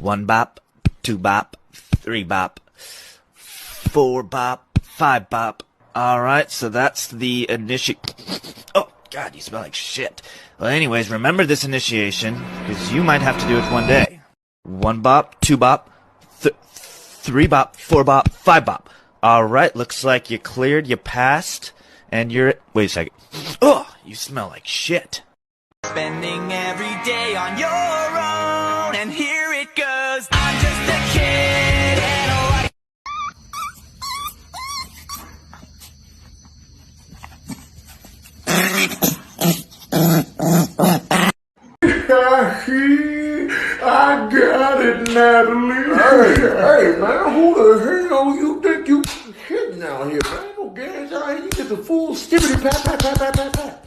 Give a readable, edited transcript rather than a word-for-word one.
1 bop, 2 bop, 3 bop, 4 bop, 5 bop. Alright, so that's the Oh, God, you smell like shit. Well, anyways, remember this initiation, because you might have to do it one day. 1 bop, 2 bop, 3 bop, 4 bop, 5 bop. Alright, looks like you cleared, you passed, and you're... Wait a second. Ugh, you smell like shit. Spending every day on your own, and here it goes. I'm just a kid, and I got it, Natalie. Hey, man, who the hell you think you hitting out here, man? No games out here. You get the full skibbity pat.